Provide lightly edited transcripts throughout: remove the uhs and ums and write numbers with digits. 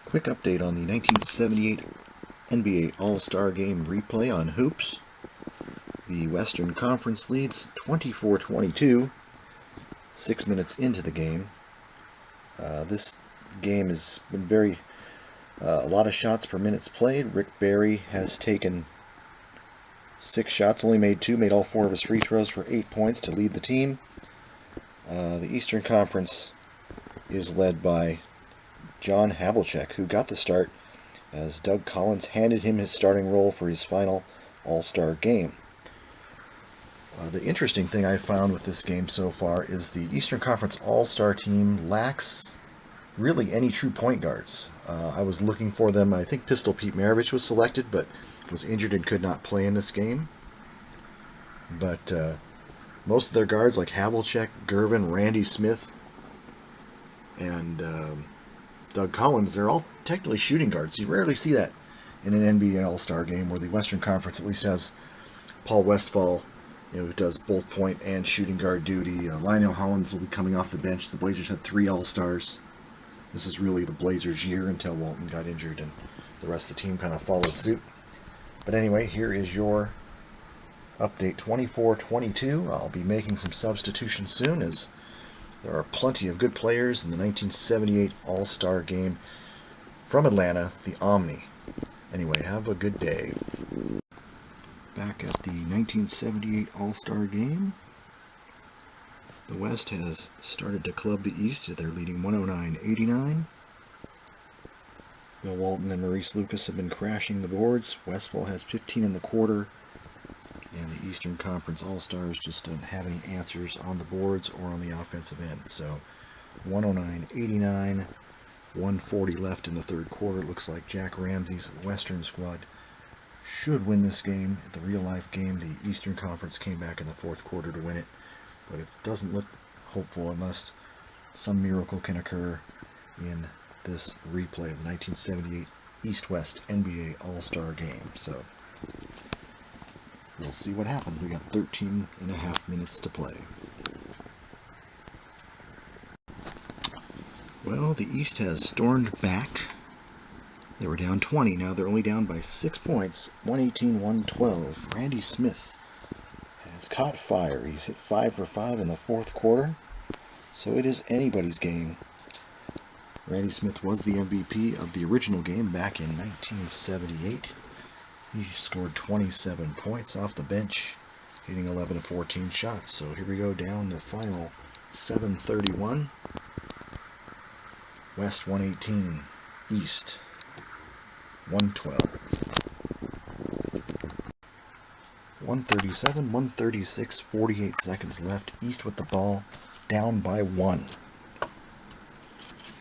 Quick update on the 1978 NBA All-Star Game replay on Hoops. The Western Conference leads 24-22, 6 minutes into the game. This game has been a lot of shots per minutes played. Rick Barry has taken 6 shots, only made 2, made all 4 of his free throws for 8 points to lead the team. The Eastern Conference is led by John Havlicek, who got the start as Doug Collins handed him his starting role for his final All-Star game. The interesting thing I found with this game so far is the Eastern Conference All-Star team lacks really any true point guards. I was looking for them. I think Pistol Pete Maravich was selected, but was injured and could not play in this game. But most of their guards, like Havlicek, Gervin, Randy Smith, and Doug Collins, they're all technically shooting guards. You rarely see that in an NBA All-Star game where the Western Conference at least has Paul Westphal, who does both point and shooting guard duty. Lionel Hollins will be coming off the bench. The Blazers had 3 All-Stars. This is really the Blazers' year until Walton got injured and the rest of the team kind of followed suit. But anyway, here is your update 24-22. I'll be making some substitutions soon as there are plenty of good players in the 1978 All-Star game from Atlanta, the Omni. Anyway, have a good day. Back at the 1978 All-Star game, the West has started to club the East. They're leading 109-89. Bill Walton and Maurice Lucas have been crashing the boards. Westphal has 15 in the quarter. And the Eastern Conference All-Stars just don't have any answers on the boards or on the offensive end. So 109-89, 140 left in the third quarter. It looks like Jack Ramsey's Western squad should win this game. The real-life game, the Eastern Conference came back in the fourth quarter to win it. But it doesn't look hopeful unless some miracle can occur in this replay of the 1978 East-West NBA All-Star game. So we'll see what happens. We got 13 and a half minutes to play. Well, the East has stormed back. They were down 20. Now they're only down by 6 points, 118-112. Randy Smith has caught fire. He's hit 5 for 5 in the fourth quarter. So it is anybody's game. Randy Smith was the MVP of the original game back in 1978. He scored 27 points off the bench, hitting 11 of 14 shots. So here we go down the final 7:31. West 118, East 112. 137, 136, 48 seconds left. East with the ball, down by 1.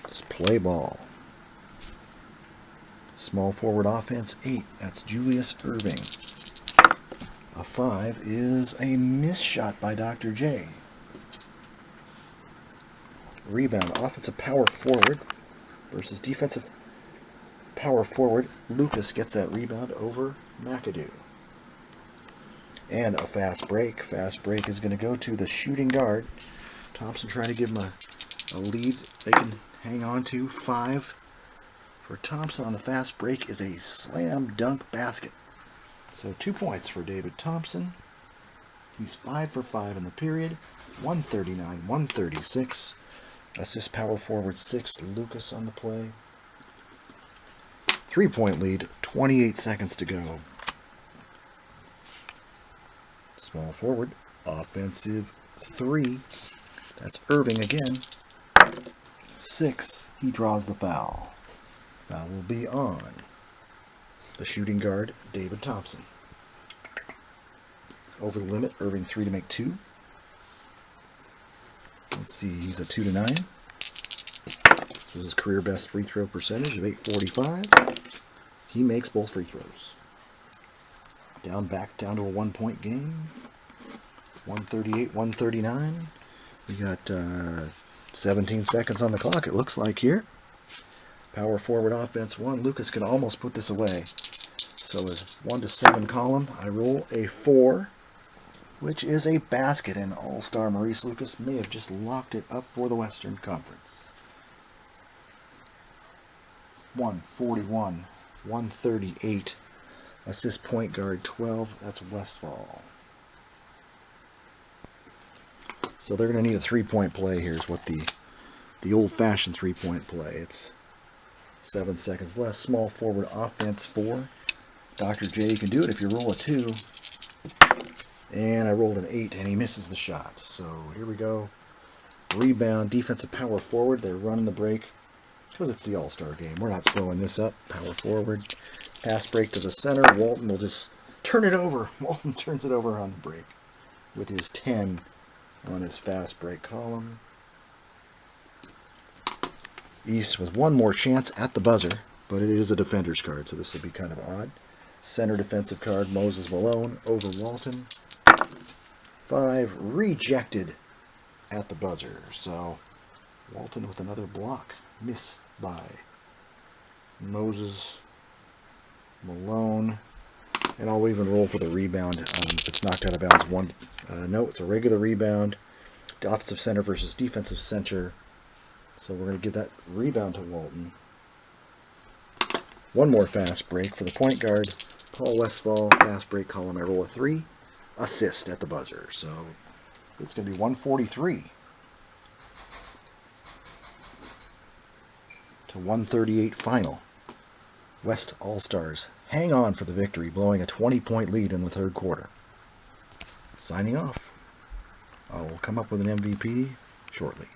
Just play ball. Small forward offense, 8. That's Julius Irving. A 5 is a missed shot by Dr. J. Rebound, offensive power forward versus defensive power forward. Lucas gets that rebound over McAdoo. And a fast break. Fast break is going to go to the shooting guard. Thompson trying to give him a lead they can hang on to. 5 for Thompson on the fast break is a slam dunk basket. So 2 points for David Thompson. He's 5 for 5 in the period. 139-136. Assist power forward 6. Lucas on the play. 3-point lead. 28 seconds to go. Small forward. Offensive 3. That's Irving again. 6. He draws the foul. Foul will be on the shooting guard, David Thompson. Over the limit, Irving 3 to make 2. Let's see, he's a 2 to 9. This was his career best free throw percentage of 845. He makes both free throws. Back down to a 1-point game. 138-139. We got 17 seconds on the clock, it looks like here. Power forward offense 1. Lucas can almost put this away. So his 1 to 7 column, I roll a 4, which is a basket, and All-Star Maurice Lucas may have just locked it up for the Western Conference. 141, 138. Assist point guard 12. That's Westfall. So they're going to need a three-point play. Here's what the old-fashioned three-point play. It's 7 seconds left. Small forward offense 4. Dr. J can do it if you roll a 2. And I rolled an 8, and he misses the shot. So here we go. Rebound, defensive power forward. They're running the break because it's the All-Star game. We're not slowing this up. Power forward. Pass break to the center. Walton will just turn it over. Walton turns it over on the break with his 10 on his fast break column. East with one more chance at the buzzer, but it is a defender's card, so this will be kind of odd. Center defensive card, Moses Malone over Walton. 5 rejected at the buzzer, so Walton with another block. Miss by Moses Malone. And I'll even roll for the rebound. If it's knocked out of bounds, one. No, it's a regular rebound. Offensive center versus defensive center. So we're going to give that rebound to Walton. One more fast break for the point guard. Paul Westfall, fast break column. I roll a 3. Assist at the buzzer. So it's going to be 143 to 138 final. West All-Stars hang on for the victory, blowing a 20-point lead in the third quarter. Signing off. I'll come up with an MVP shortly.